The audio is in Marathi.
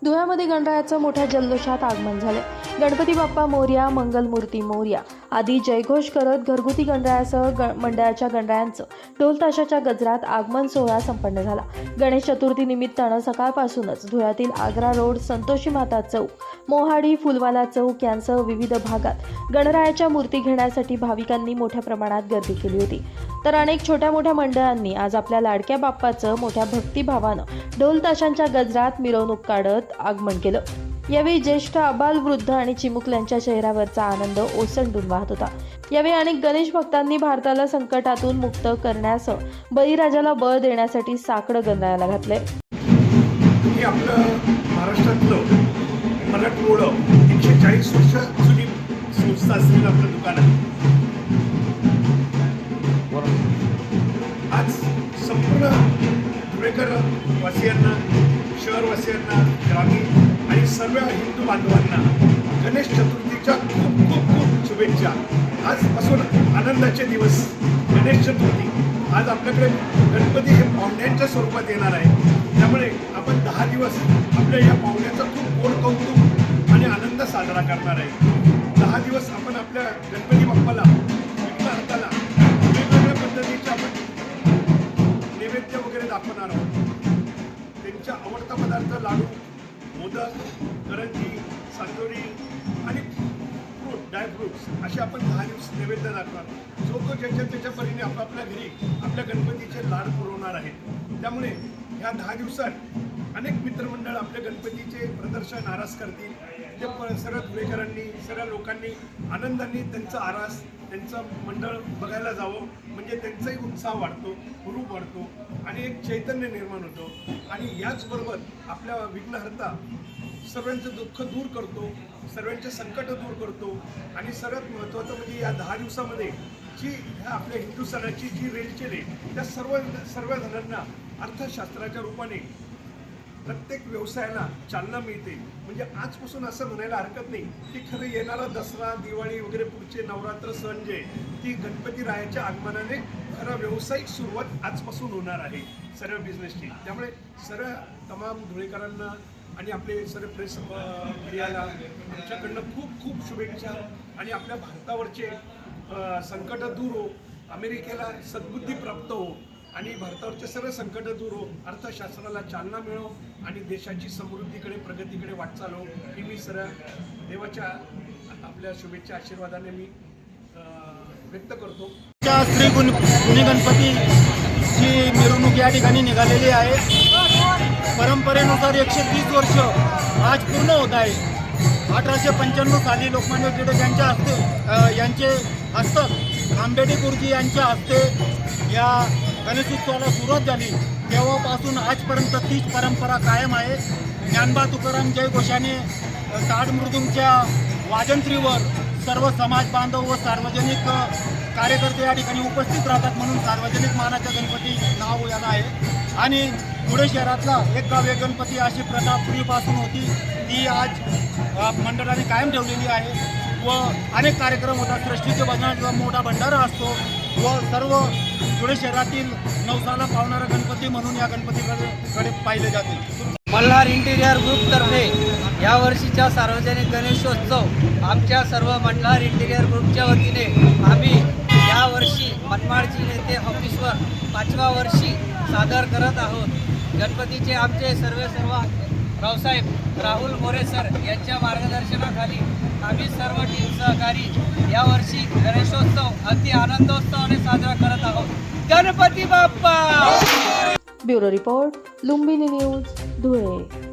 धुळ्यामध्ये गणरायाचं मोठ्या जल्लोषात आगमन झाले। गणपती बाप्पा मोरया, मंगलमूर्ती मोरया आदी जयघोष करत घरगुती गणरायासह मंडळाच्या गणरायांचं ढोल ताशाच्या गजरात आगमन सोहळा संपन्न झाला। गणेश चतुर्थी निमित्तानं सकाळपासूनच धुळ्यातील आग्रा रोड, संतोषी माता चौक, मोहाडी, फुलवाला चौक यांसह विविध भागात गणरायाच्या मूर्ती घेण्यासाठी भाविकांनी मोठ्या प्रमाणात गर्दी केली होती। तर अनेक छोट्या मोठ्या मंडळांनी आज आपल्या लाडक्या बाप्पाचं मोठ्या भक्तिभावानं ढोल ताशांच्या गजरात मिरवणूक काढत आगमन केलं। यावेळी ज्येष्ठ, आबाल, वृद्ध आणि चिमुकल्यांच्या चेहऱ्यावरचा आनंद ओसंडून वाहत होता। यावेळी अनेक गणेश भक्तांनी भारताला संकटातून मुक्त करण्यासह बळीराजाला बळ देण्यासाठी साकडं गणरायाला घातले। हे आपलं महाराष्ट्रातलं मराठमोळं 140 वर्ष जुनी संस्था असलेलं आपलं दुकान आहे। आज संपूर्ण धुळेकर वासियांना, शहरवासियांना, ग्रामीण आणि सर्व हिंदू बांधवांना गणेश चतुर्थीच्या खूप खूप खूप शुभेच्छा। आजपासून आनंदाचे दिवस गणेश चतुर्थी। आज आपल्याकडे गणपती हे पाहुण्यांच्या स्वरूपात येणार आहे, त्यामुळे आपण 10 दिवस आपल्या या पाहुण्याचा खूप गोड कौतुक आणि आनंद साजरा करणार आहे। 10 दिवस आपण आपल्या गणपती बाप्पाला, विघ्नहर्त्याला वेगवेगळ्या पद्धतीचे आपण नैवेद्य वगैरे दाखवणार आहोत। त्यांचा आवडता पदार्थ लाडू, मोदक, करंजी, सांजोरी आणि फ्रूट, ड्रायफ्रूट्स असे आपण 10 दिवस नैवेद्य दाखवणार। जो तो ज्याच्या परीने आपापल्या घरी आपल्या गणपतीचे लाड पुरवणार आहेत। त्यामुळे ह्या 10 दिवसात अनेक मित्रमंडळ आपल्या गणपतीचे प्रदर्शन आरास करतील। ते सर्व धुळेकरांनी, सर्व लोकांनी आनंदाने त्यांचं आरास, त्यांचं मंडळ बघायला जावं, म्हणजे त्यांचाही उत्साह वाढतो, हुरूप वाढतो आणि एक चैतन्य निर्माण होतो। आणि याचबरोबर आपल्या विघ्नहर्ता सर्वांचं दुःख दूर करतो, सर्वांचे संकट दूर करतो। आणि सर्वात महत्त्वाचं म्हणजे या 10 दिवसामध्ये जी ह्या आपल्या हिंदू सणाची जी रेलचेल आहे, त्या सर्व जणांना अर्थशास्त्राच्या रूपाने प्रत्येक व्यवसायाला चालना मिळते। म्हणजे आजपासून असं म्हणायला हरकत नाही की खरं येणारा दसरा, दिवाळी वगैरे पुढचे नवरात्र सण जे ती गणपती रायाच्या आगमनाने खरं व्यावसायिक सुरुवात आजपासून होणार आहे सर्व बिझनेसची। त्यामुळे सर्व तमाम धुळेकरांना आणि आपले सर्व प्रेस मीडियाला आमच्याकडनं खूप खूप शुभेच्छा। आणि आपल्या भारतावरचे संकट दूर हो, अमेरिकेला सद्बुद्धी प्राप्त हो आणि भारतावरचे सर्व संकट दूर हो, अर्थशास्त्राला चालना मिळो आणि देशाची समृद्धीकडे, प्रगतीकडे वाटचाल हो, ही मी सर्व देवाच्या आपल्या शुभेच्छा आशीर्वादाने मी व्यक्त करतो। श्री गुणी गणपतीची मिरवणूक या ठिकाणी निघालेली आहे। परंपरेनुसार 130 वर्ष आज पूर्ण होत आहे। 1895 साली लोकमान्य टिळक यांचे हस्तक आंबेडी गुरुजी यांच्या हस्ते या गणेशोत्सवाला सुरुवात झाली। तेव्हापासून आजपर्यंत तीच परंपरा कायम आहे। ज्ञानबा तुकाराम जयघोषाने ताड मृदुंगच्या वाजंत्रीवर सर्व समाज बांधव व सार्वजनिक कार्यकर्ते या ठिकाणी उपस्थित राहतात, म्हणून सार्वजनिक मानाचा गणपती नाव याला आहे। आणि पुणे शहरातला एक गाव एक गणपती अशी प्रथा पूर्वीपासून होती, ती आज मंडळाने कायम ठेवलेली आहे। व अनेक कार्यक्रम होतात, सृष्टीचे भजनाचा मोठा भंडारा असतो व सर्व पुणे शहरातील नवसाला पावणारा गणपती म्हणून या गणपतीकडे पाहिले जाते। मल्हार इंटिरियर ग्रुपतर्फे यावर्षीचा सार्वजनिक गणेशोत्सव आमच्या सर्व मल्हार इंटिरियर ग्रुपच्या वतीने आम्ही यावर्षी मनमाडची नेते ऑफिसवर 5व्या वर्षी सादर करत आहोत। गणपतीचे आमचे सर्व रावसाहेब राहुल मोरे सर यांच्या मार्गदर्शनाखाली आम्ही सर्व टीम सहकारी यावर्षी गणेशोत्सव अति आनंदोत्सवाने साजरा करत आहोत। Ganpati Bappa. Bureau report, Lumbini news, Dhule.